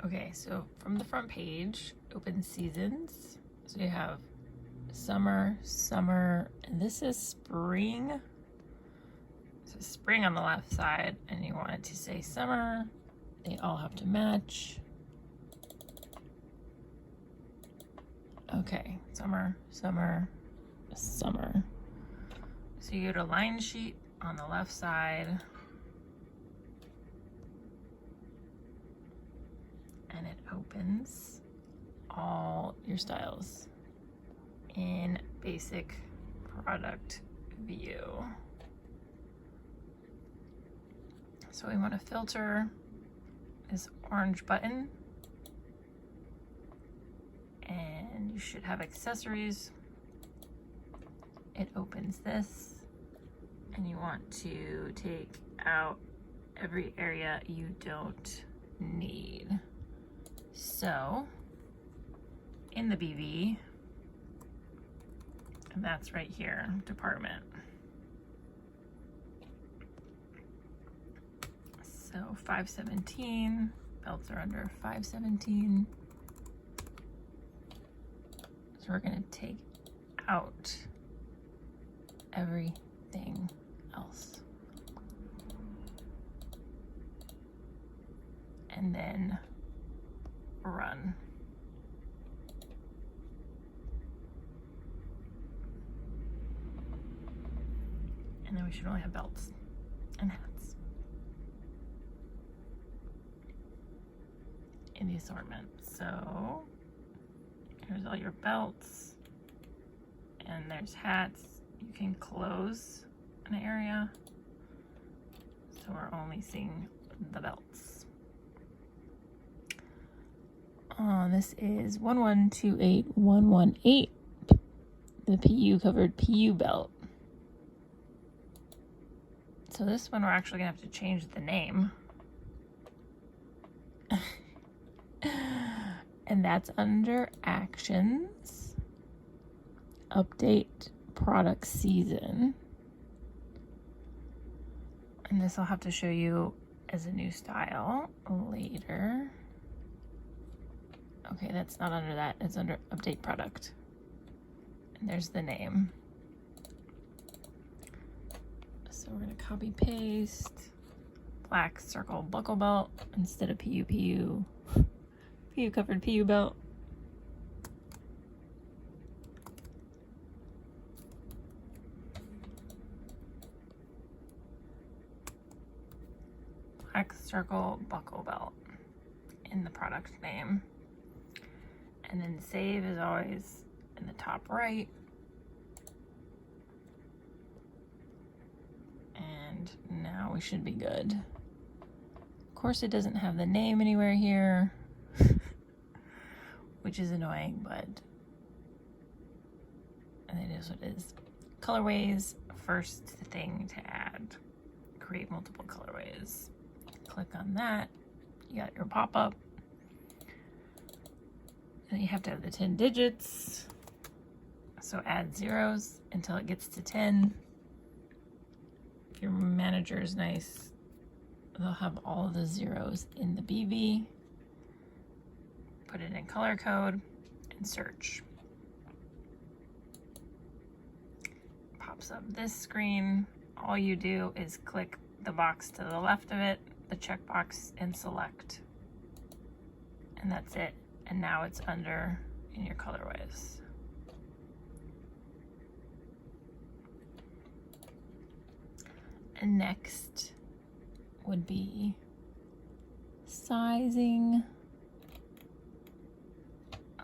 Okay, so from the front page, open seasons. So you have summer, and this is spring. So spring on the left side, and you want it to say summer. They all have to match. Okay, summer. So you go to line sheet on the left side. And it opens all your styles in basic product view. So we want to filter this orange button, and you should have accessories. It opens this, and you want to take out every area you don't need. So in the BV, and that's right here, department. So 517, belts are under 517. So we're gonna take out everything else. And then run. And then we should only have belts and hats in the assortment. So here's all your belts, and there's hats. You can close an area, so we're only seeing the belts. This is 1128118, the PU covered PU belt. So this one we're actually gonna have to change the name. And that's under actions, update product season. And this I'll have to show you as a new style later. Okay, that's not under that, it's under update product. And there's the name. So we're gonna copy paste black circle buckle belt instead of PU covered PU belt. Black circle buckle belt in the product name. And then save is always in the top right. And now we should be good. Of course, it doesn't have the name anywhere here, which is annoying, but it is what it is. Colorways, first thing to add. Create multiple colorways. Click on that. You got your pop-up. And you have to have the 10 digits. So add zeros until it gets to 10. If your manager is nice, they'll have all of the zeros in the BV. Put it in color code and search. Pops up this screen. All you do is click the box to the left of it, the checkbox, and select. And that's it. And now it's under in your colorways. And next would be sizing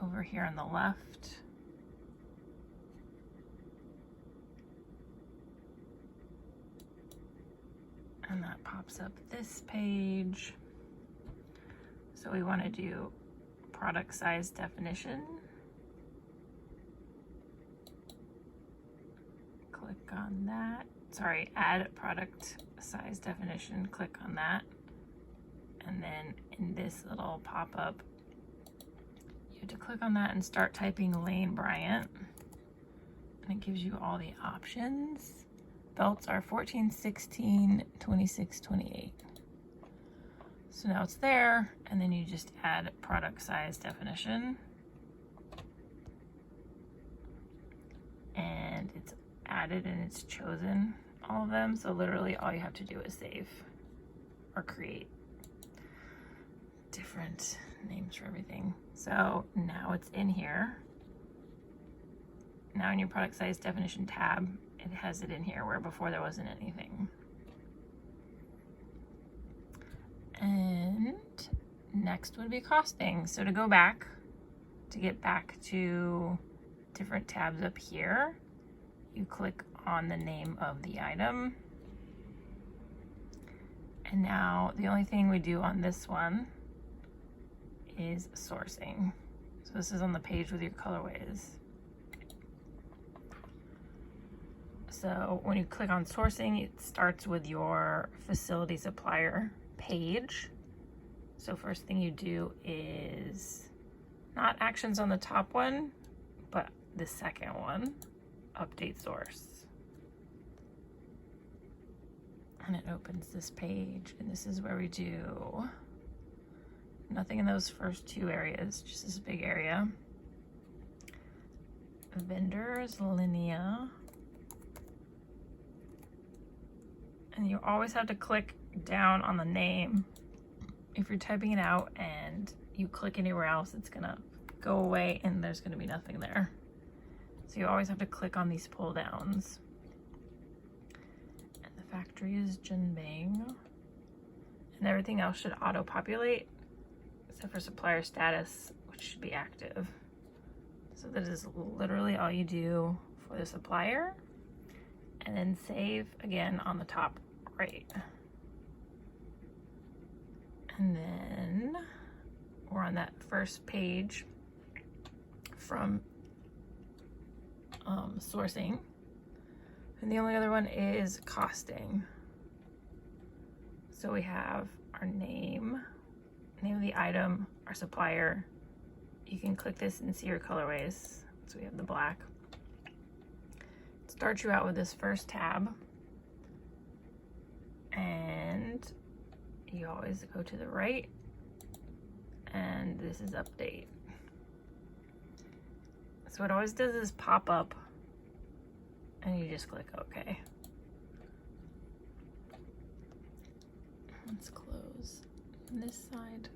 over here on the left. And that pops up this page. So we want to do product size definition. Click on that. Sorry, add product size definition. Click on that. And then in this little pop-up, you have to click on that and start typing Lane Bryant. And it gives you all the options. Belts are 14, 16, 26, 28. So now it's there, and then you just add product size definition. And it's added and it's chosen all of them. So literally all you have to do is save or create different names for everything. So now it's in here. Now in your product size definition tab, it has it in here where before there wasn't anything. And next would be costing. So to go back, to get back to different tabs up here, you click on the name of the item. And now the only thing we do on this one is sourcing. So this is on the page with your colorways. So when you click on sourcing, it starts with your facility supplier page. So first thing you do is not actions on the top one, but the second one, update source. And it opens this page, and this is where we do nothing in those first two areas, just this big area. Vendors, Linea. And you always have to click down on the name. If you're typing it out and you click anywhere else, it's gonna go away and there's gonna be nothing there. So you always have to click on these pull downs. And the factory is Jinbang. And everything else should auto-populate, except for supplier status, which should be active. So that is literally all you do for the supplier. And then save again on the top right. And then we're on that first page from sourcing. And the only other one is costing. So we have our name of the item, our supplier. You can click this and see your colorways. So we have the black. It starts you out with this first tab. And you always go to the right, and this is update. So it always does is pop up, and you just click OK. Let's close this side.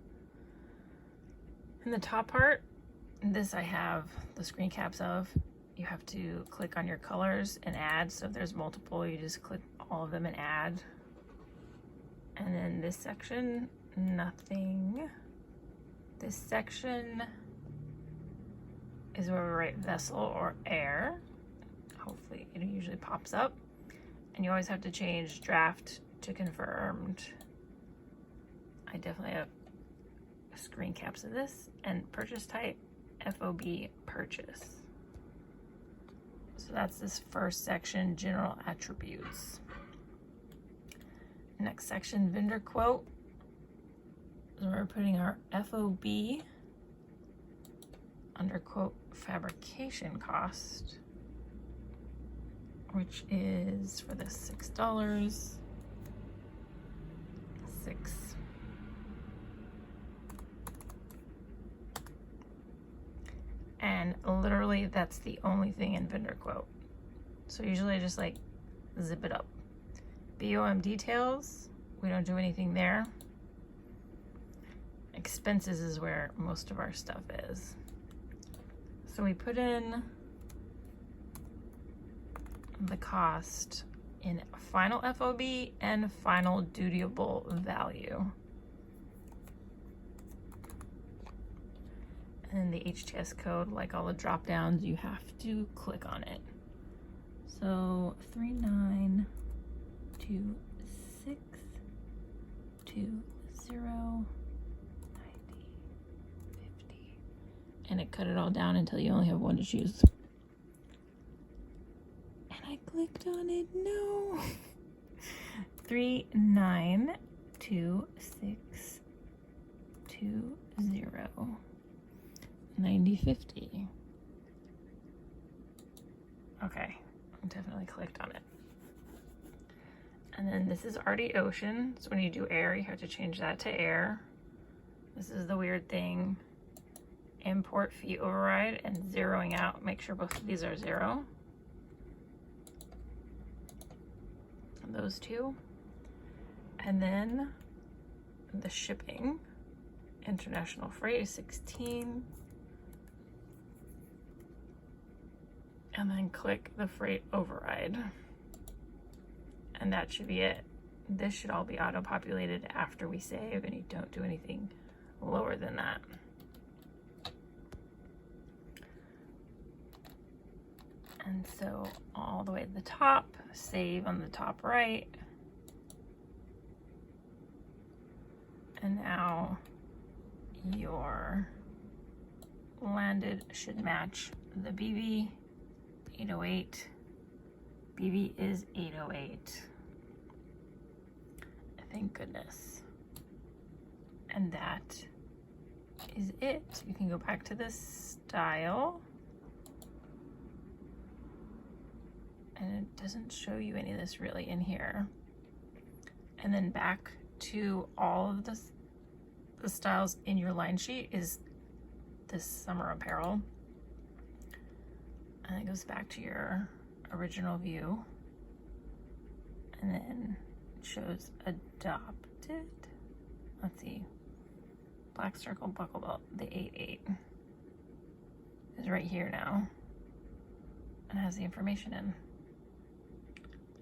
In the top part, this I have the screen caps of. You have to click on your colors and add. So if there's multiple, you just click all of them and add. And then this section, nothing. This section is where we write vessel or air. Hopefully it usually pops up. And you always have to change draft to confirmed. I definitely have screen caps of this. And purchase type, FOB purchase. So that's this first section, general attributes. Next section, vendor quote. So we're putting our FOB under quote fabrication cost, which is for the $6. 6. And literally that's the only thing in vendor quote. So usually I just like zip it up. BOM details, we don't do anything there. Expenses is where most of our stuff is. So we put in the cost in final FOB and final dutiable value. And then the HTS code, like all the drop downs, you have to click on it. So 3926209050. And it cut it all down until you only have one to choose. And I clicked on it, no. 3926209050. Okay, I definitely clicked on it. And then this is already ocean. So when you do air, you have to change that to air. This is the weird thing. Import fee override and zeroing out. Make sure both of these are 0. Those two. And then the shipping. International freight is 16. And then click the freight override. And that should be it. This should all be auto-populated after we save, and you don't do anything lower than that. And so all the way to the top, save on the top right. And now your landed should match the BV 808. BV is 808. Thank goodness. And that is it. You can go back to this style. And it doesn't show you any of this really in here. And then back to all of the styles in your line sheet is this summer apparel. And it goes back to your original view. And then it shows adopted. Let's see. Black circle buckle belt, the 8/8 is right here now. And has the information in.